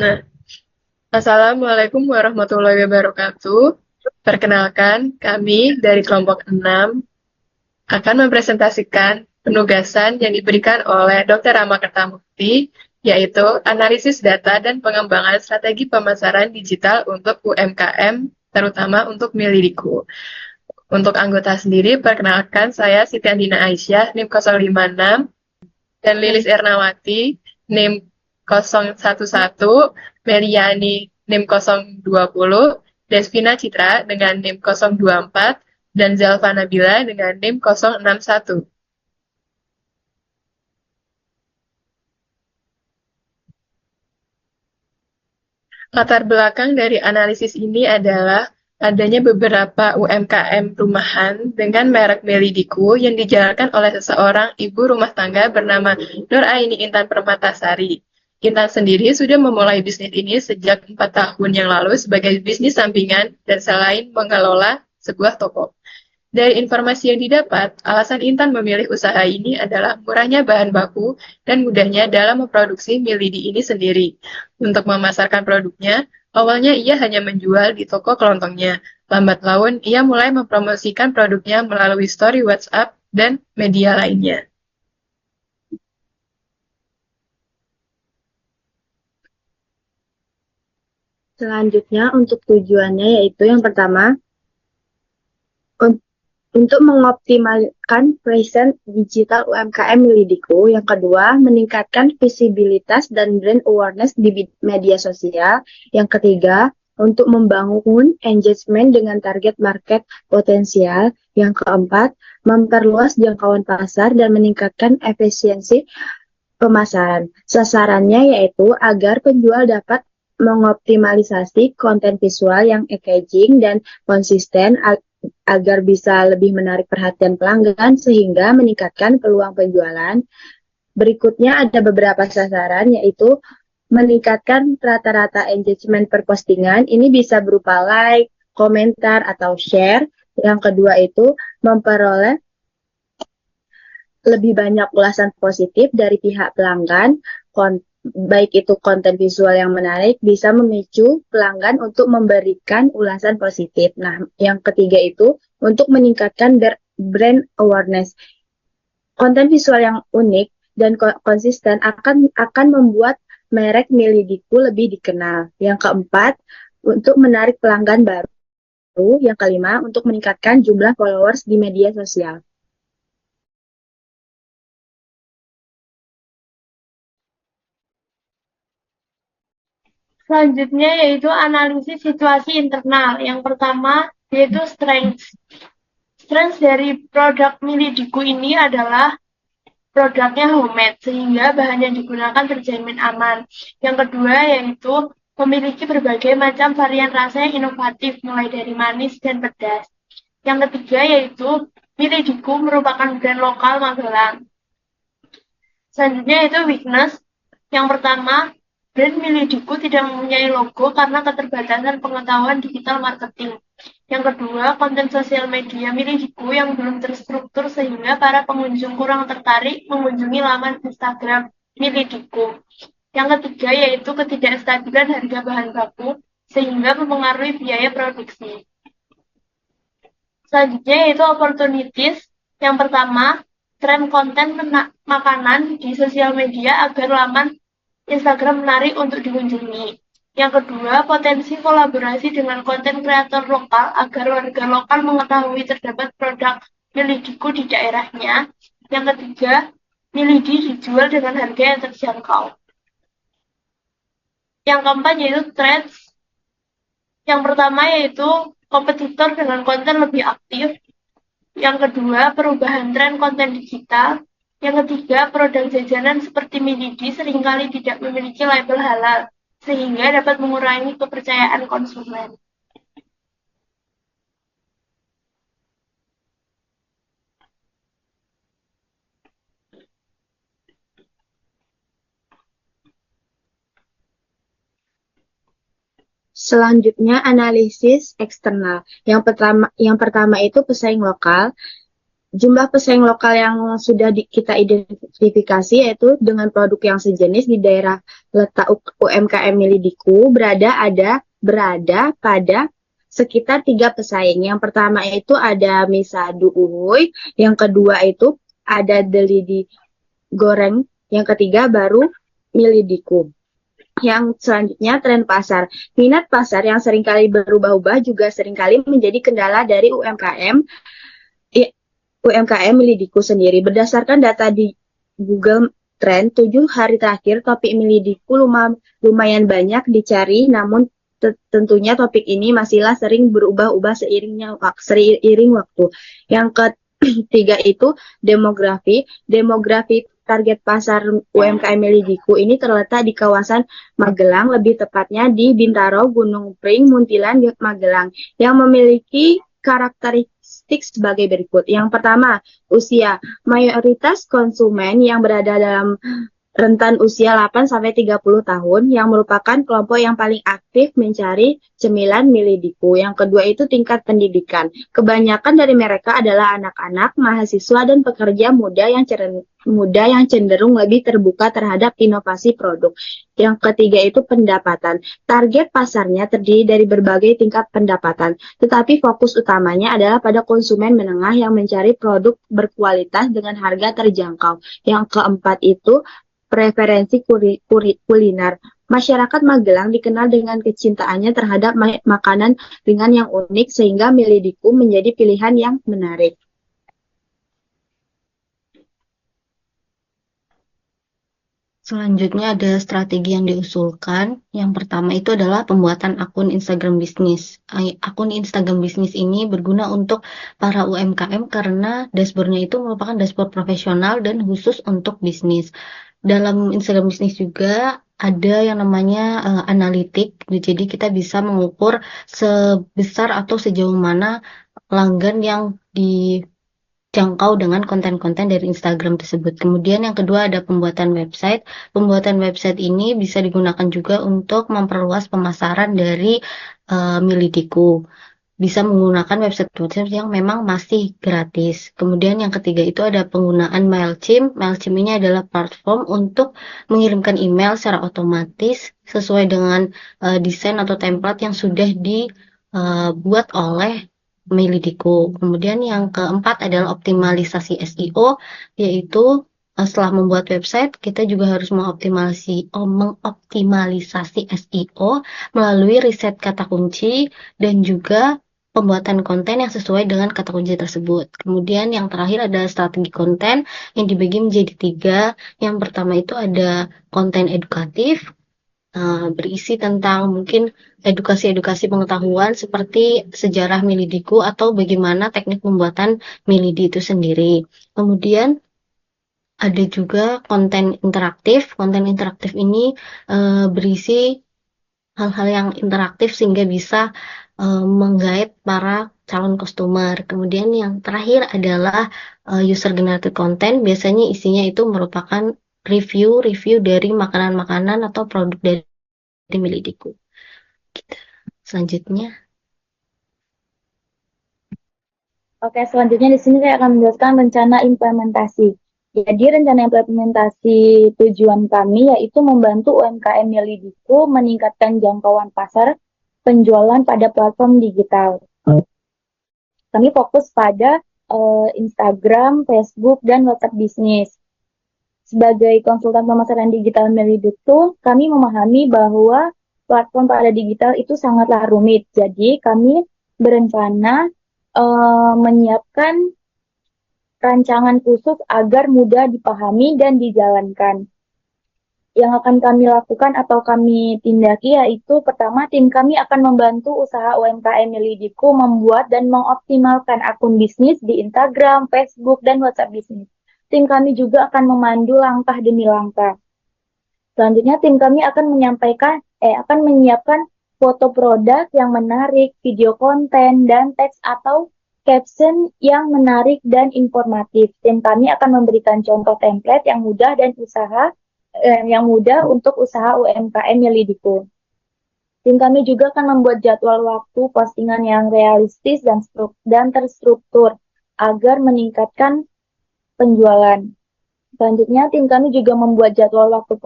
Nah, Assalamualaikum warahmatullahi wabarakatuh. Perkenalkan, kami dari kelompok 6 akan mempresentasikan penugasan yang diberikan oleh Dr. Rama Kertamukti, yaitu analisis data dan pengembangan strategi pemasaran digital untuk UMKM, terutama untuk Milidiku. Untuk anggota sendiri, perkenalkan saya Siti Andina Aisyah, NIM 056, dan Lilis Ernawati, NIM 011, Meriani NIM 020, Desvina Citra dengan NIM 024, dan Zalfa Nabila dengan NIM 061. Latar belakang dari analisis ini adalah adanya beberapa UMKM rumahan dengan merek Melidiku yang dijalankan oleh seseorang ibu rumah tangga bernama Nur Aini Intan Permatasari. Intan sendiri sudah memulai bisnis ini sejak 4 tahun yang lalu sebagai bisnis sampingan dan selain mengelola sebuah toko. Dari informasi yang didapat, alasan Intan memilih usaha ini adalah murahnya bahan baku dan mudahnya dalam memproduksi milidi ini sendiri. Untuk memasarkan produknya, awalnya ia hanya menjual di toko kelontongnya. Lambat laun, ia mulai mempromosikan produknya melalui story WhatsApp dan media lainnya. Selanjutnya untuk tujuannya yaitu yang pertama un- untuk mengoptimalkan presence digital UMKM Lidiku, yang kedua meningkatkan visibilitas dan brand awareness di media sosial, yang ketiga untuk membangun engagement dengan target market potensial, yang keempat memperluas jangkauan pasar dan meningkatkan efisiensi pemasaran. Sasarannya yaitu agar penjual dapat mengoptimalisasi konten visual yang engaging dan konsisten agar bisa lebih menarik perhatian pelanggan sehingga meningkatkan peluang penjualan. Berikutnya ada beberapa sasaran yaitu meningkatkan rata-rata engagement per postingan. Ini bisa berupa like, komentar, atau share. Yang kedua itu memperoleh lebih banyak ulasan positif dari pihak pelanggan, baik itu konten visual yang menarik, bisa memicu pelanggan untuk memberikan ulasan positif. Nah, yang ketiga itu untuk meningkatkan brand awareness. Konten visual yang unik dan konsisten akan membuat merek Milidiku lebih dikenal. Yang keempat, untuk menarik pelanggan baru. Yang kelima, untuk meningkatkan jumlah followers di media sosial. Selanjutnya yaitu analisis situasi internal. Yang pertama yaitu strength. Strength dari produk Milidiku ini adalah produknya homemade sehingga bahan yang digunakan terjamin aman. Yang kedua yaitu memiliki berbagai macam varian rasa yang inovatif mulai dari manis dan pedas. Yang ketiga yaitu Milidiku merupakan brand lokal Magelang. Selanjutnya itu weakness. Yang pertama, brand Milidiku tidak mempunyai logo karena keterbatasan pengetahuan digital marketing. Yang kedua, konten sosial media Milidiku yang belum terstruktur sehingga para pengunjung kurang tertarik mengunjungi laman Instagram Milidiku. Yang ketiga yaitu ketidakstabilan harga bahan baku sehingga mempengaruhi biaya produksi. Selanjutnya yaitu opportunities. Yang pertama, tren konten makanan di sosial media agar laman Instagram menarik untuk dikunjungi. Yang kedua, potensi kolaborasi dengan konten kreator lokal agar warga lokal mengetahui terdapat produk Milidiku di daerahnya. Yang ketiga, Milidi dijual dengan harga yang terjangkau. Yang keempat yaitu trends. Yang pertama yaitu kompetitor dengan konten lebih aktif. Yang kedua, perubahan tren konten digital. Yang ketiga, produk jajanan seperti Milidi seringkali tidak memiliki label halal, sehingga dapat mengurangi kepercayaan konsumen. Selanjutnya analisis eksternal. Yang pertama itu pesaing lokal. Jumlah pesaing lokal yang sudah kita identifikasi yaitu dengan produk yang sejenis di daerah letak UMKM Milidiku berada pada sekitar 3 pesaing. Yang pertama itu ada Misadu Uhuy, yang kedua itu ada Delidi Goreng, yang ketiga baru Milidiku. Yang selanjutnya tren pasar. Minat pasar yang seringkali berubah-ubah juga seringkali menjadi kendala dari UMKM Milidiku sendiri. Berdasarkan data di Google Trend, 7 hari terakhir topik Milidiku lumayan banyak dicari, namun tentunya topik ini masihlah sering berubah-ubah seiring waktu. Yang ketiga itu demografi. Demografi target pasar UMKM Milidiku ini terletak di kawasan Magelang, lebih tepatnya di Bintaro, Gunung Pring, Muntilan, Magelang, yang memiliki karakteristik sebagai berikut. Yang pertama, usia. Mayoritas konsumen yang berada dalam rentan usia 8-30 tahun yang merupakan kelompok yang paling aktif mencari cemilan Milidiku. Yang kedua itu tingkat pendidikan. Kebanyakan dari mereka adalah anak-anak, mahasiswa, dan pekerja muda yang cenderung lebih terbuka terhadap inovasi produk. Yang ketiga itu pendapatan. Target pasarnya terdiri dari berbagai tingkat pendapatan, tetapi fokus utamanya adalah pada konsumen menengah yang mencari produk berkualitas dengan harga terjangkau. Yang keempat itu preferensi kuliner. Masyarakat Magelang dikenal dengan kecintaannya terhadap makanan ringan yang unik, sehingga Milidiku menjadi pilihan yang menarik. Selanjutnya ada strategi yang diusulkan. Yang pertama itu adalah pembuatan akun Instagram bisnis. Akun Instagram bisnis ini berguna untuk para UMKM karena dashboardnya itu merupakan dashboard profesional dan khusus untuk bisnis. Dalam Instagram bisnis juga ada yang namanya analitik. Jadi kita bisa mengukur sebesar atau sejauh mana pelanggan yang dijangkau dengan konten-konten dari Instagram tersebut. Kemudian yang kedua ada pembuatan website. Pembuatan website ini bisa digunakan juga untuk memperluas pemasaran dari Milidiku. Bisa menggunakan website yang memang masih gratis. Kemudian yang ketiga itu ada penggunaan MailChimp. MailChimp ini adalah platform untuk mengirimkan email secara otomatis sesuai dengan desain atau template yang sudah dibuat oleh Milidiku. Kemudian yang keempat adalah optimalisasi SEO, yaitu setelah membuat website, kita juga harus mengoptimalisasi SEO melalui riset kata kunci dan juga pembuatan konten yang sesuai dengan kata kunci tersebut. Kemudian yang terakhir ada strategi konten yang dibagi menjadi 3. Yang pertama itu ada konten edukatif, berisi tentang mungkin edukasi-edukasi pengetahuan seperti sejarah Milidiku atau bagaimana teknik pembuatan Milidi itu sendiri. Kemudian ada juga konten interaktif. Konten interaktif ini berisi hal-hal yang interaktif sehingga bisa menggait para calon customer. Kemudian yang terakhir adalah user generated content. Biasanya isinya itu merupakan review dari makanan-makanan atau produk dari Milidiku. Gitu. Selanjutnya. Oke, selanjutnya di sini saya akan menjelaskan rencana implementasi. Jadi rencana implementasi tujuan kami yaitu membantu UMKM Milidiku meningkatkan jangkauan pasar penjualan pada platform digital. Kami fokus pada Instagram, Facebook, dan WhatsApp bisnis. Sebagai konsultan pemasaran digital Milidiku, kami memahami bahwa platform pada digital itu sangatlah rumit. Jadi kami berencana menyiapkan rancangan khusus agar mudah dipahami dan dijalankan. Yang akan kami lakukan atau kami tindaki yaitu pertama, tim kami akan membantu usaha UMKM Milidiku membuat dan mengoptimalkan akun bisnis di Instagram, Facebook, dan WhatsApp bisnis. Tim kami juga akan memandu langkah demi langkah. Selanjutnya, tim kami akan menyiapkan foto produk yang menarik, video konten, dan teks atau caption yang menarik dan informatif. Tim kami akan memberikan contoh template yang mudah untuk usaha UMKM Milidiku. Tim kami juga akan membuat jadwal waktu postingan yang realistis dan terstruktur agar meningkatkan penjualan. Selanjutnya, tim kami juga membuat jadwal waktu,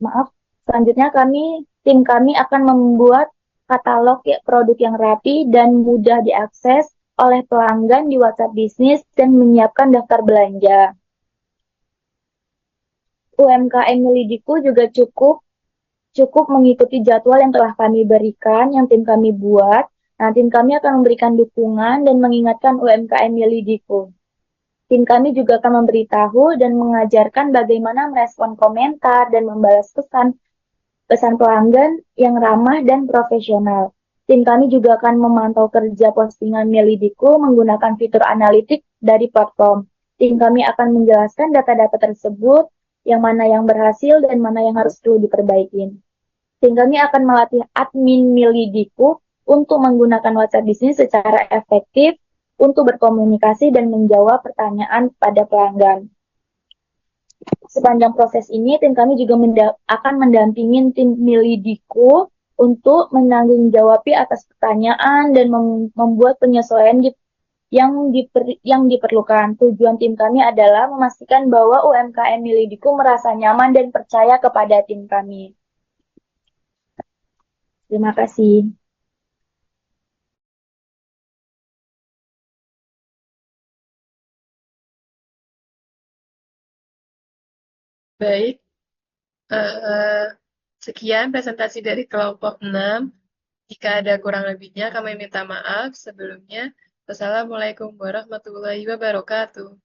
maaf, selanjutnya tim kami akan membuat katalog produk yang rapi dan mudah diakses oleh pelanggan di WhatsApp bisnis dan menyiapkan daftar belanja. UMKM Milidiku juga cukup mengikuti jadwal yang telah kami berikan, yang tim kami buat. Nah, tim kami akan memberikan dukungan dan mengingatkan UMKM Milidiku. Tim kami juga akan memberitahu dan mengajarkan bagaimana merespon komentar dan membalas pesan pelanggan yang ramah dan profesional. Tim kami juga akan memantau kerja postingan Melidiku menggunakan fitur analitik dari platform. Tim kami akan menjelaskan data-data tersebut, yang mana yang berhasil dan mana yang harus perlu diperbaiki. Tim kami akan melatih admin Melidiku untuk menggunakan WhatsApp Business secara efektif untuk berkomunikasi dan menjawab pertanyaan pada pelanggan. Sepanjang proses ini, tim kami juga akan mendampingi tim Milidiku untuk menanggung-jawabi atas pertanyaan dan membuat penyesuaian yang diperlukan. Tujuan tim kami adalah memastikan bahwa UMKM Milidiku merasa nyaman dan percaya kepada tim kami. Terima kasih. Baik, eh, sekian presentasi dari kelompok 6. Jika ada kurang lebihnya, kami minta maaf sebelumnya. Wassalamualaikum warahmatullahi wabarakatuh.